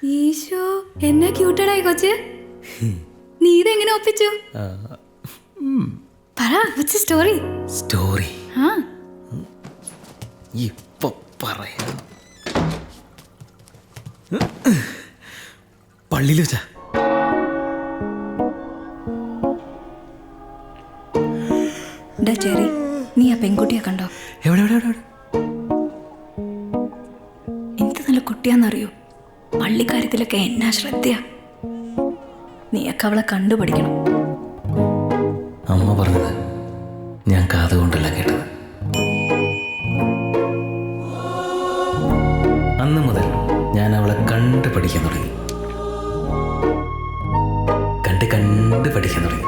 ഈശോ എന്നാ ക്യൂട്ടഡായി കൊച്ച്. നീ ഇതെങ്ങനെ ഒപ്പിച്ചു? പറ, സ്റ്റോറി സ്റ്റോറി ആ ഇപ്പൊ പറയാം. പള്ളിയിൽ വെച്ചാ ചെറി, നീ ആ പെൺകുട്ടിയെ കണ്ടോ? എവിടെ എവിടെ എവിടെ? എന്ത് നല്ല കുട്ടിയാന്നറിയോ? പള്ളിക്കാര്യത്തിലൊക്കെ എന്നാ ശ്രദ്ധയാ. നീയൊക്കെ അവളെ കണ്ടുപഠിക്കണം. അമ്മ പറഞ്ഞത് ഞാൻ കാതുകൊണ്ടല്ല കേട്ടത്. അന്ന് മുതൽ ഞാൻ അവളെ കണ്ട് പഠിക്കാൻ തുടങ്ങി. കണ്ട് പഠിക്കാൻ തുടങ്ങി.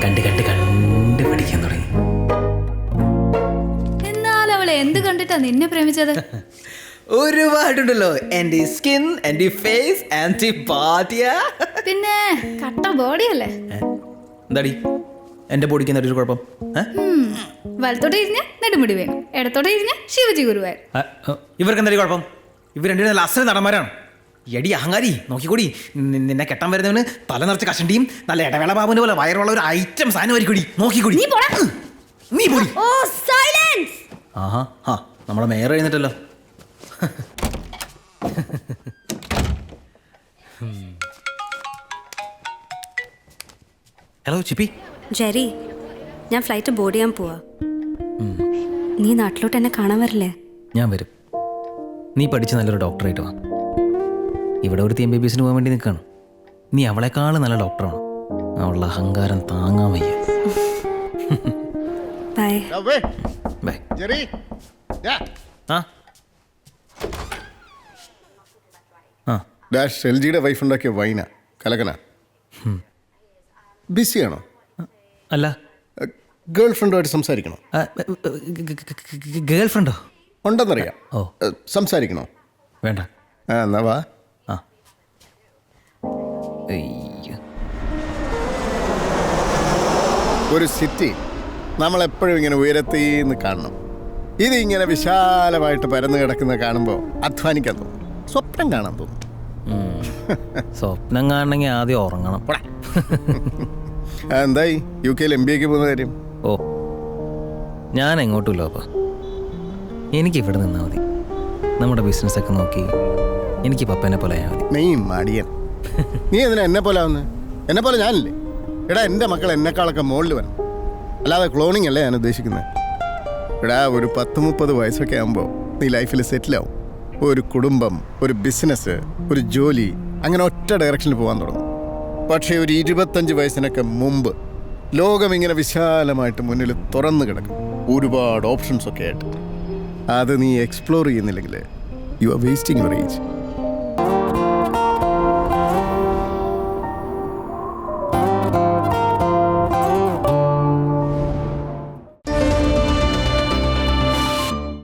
കണ്ട് പഠിക്കാൻ തുടങ്ങി. എന്നാൽ അവളെ എന്ത് കണ്ടിട്ടാ നിന്നെ പ്രേമിച്ചത്? ഒരുപാടുണ്ടല്ലോ. Anti skin, anti face, anti ബാഡിയ. പിന്നെ കട്ട ബോഡിയല്ലേ. എന്താടി എന്റെ ബോഡിക്ക് എന്താ ഒരു കുഴപ്പം? വലത്തോടെ ഇരിഞ്ഞ നെടുമുടി വേണം, ഇടത്തോടെ ഇരിഞ്ഞ ശിവജി ഗുരുവായൂർ. ഇവർക്ക് എന്തായാലും കുഴപ്പം? ഇവർ രണ്ടുപേരും നല്ല അസല നടന്മാരാണ്. എടി അഹങ്കാരി, നോക്കിക്കൂടി, നിന്നെ കെട്ടാൻ വരുന്നവന് തല നിറച്ച് കഷണ്ടിയും നല്ല ഇടവേള ബാബുവിന്റെ പോലെ വയറുള്ള ഒരു ഐറ്റം സാധനമായിരിക്കൂടി. നോക്കിക്കൂടി. നീ പോടി. ആഹാ ഹാ, നമ്മളെ മേയർ എഴുന്നിട്ടല്ലോ. ഹലോ ചിപ്പി. ജെറി, ഞാൻ ഫ്ലൈറ്റ് ബോർഡ് ചെയ്യാൻ പോവാ. നീ നാട്ടിലോട്ട് എന്നെ കാണാൻ വരില്ലേ? ഞാൻ വരും. നീ പഠിച്ച് നല്ലൊരു ഡോക്ടറായിട്ട് വാ. ഇവിടെ ഒരു MBBS പോകാൻ വേണ്ടി നിൽക്കുകയാണ്. നീ അവളെക്കാളും നല്ല ഡോക്ടറാണ്. അവളുടെ അഹങ്കാരം താങ്ങാൻ വയ്യ. Bye bye. ഷെൽജിയുടെ വൈഫ് ഉണ്ടാക്കിയ വൈന കലകന. ബിസിയാണോ? അല്ല. ഗേൾ ഫ്രണ്ടുമായിട്ട് സംസാരിക്കണോ? ഗേൾ ഫ്രണ്ടോ? ഉണ്ടെന്നറിയാം. ഓ, സംസാരിക്കണോ? വേണ്ട. എന്നാ വാ. ഒരു സിറ്റി നമ്മളെപ്പോഴും ഇങ്ങനെ ഉയരത്തേന്ന് കാണണം. ഇത് ഇങ്ങനെ വിശാലമായിട്ട് പരന്നു കിടക്കുന്ന കാണുമ്പോൾ അധ്വാനിക്കാൻ തോന്നും, സ്വപ്നം കാണാൻ തോന്നും. സ്വപ്നം കാണണമെങ്കിൽ ആദ്യം ഉറങ്ങണം. എന്തായി UK MBA പോകുന്ന കാര്യം? ഓ, ഞാൻ എങ്ങോട്ടുമില്ല അപ്പാ. എനിക്കിവിടെ നിന്നാൽ മതി. നമ്മുടെ ബിസിനസ്സൊക്കെ നോക്കി എനിക്ക് പപ്പേനെ പോലെ ആയാൽ മതി. നീ മടിയൻ. നീ എന്തിനാ എന്നെ പോലെ ആവുന്നത്? എന്നെ പോലെ ഞാനില്ലേ? എടാ, എൻ്റെ മക്കൾ എന്നെക്കാളൊക്കെ മുകളിൽ വരണം, അല്ലാതെ ക്ലോണിങ് അല്ലേ ഞാൻ ഉദ്ദേശിക്കുന്നത്. എടാ, ഒരു 10-30 വയസ്സൊക്കെ ആകുമ്പോൾ നീ ലൈഫിൽ സെറ്റിലാവും. ഒരു കുടുംബം, ഒരു ബിസിനസ്, ഒരു ജോലി, അങ്ങനെ ഒറ്റ ഡയറക്ഷനിൽ പോകാൻ തുടങ്ങും. പക്ഷേ ഒരു 25 വയസ്സിനൊക്കെ മുമ്പ് ലോകം ഇങ്ങനെ വിശാലമായിട്ട് മുന്നിൽ തുറന്നു കിടക്കും, ഒരുപാട് ഓപ്ഷൻസ് ഒക്കെ ആയിട്ട്. അത് നീ എക്സ്പ്ലോർ ചെയ്യുന്നില്ലെങ്കിൽ you are wasting your age.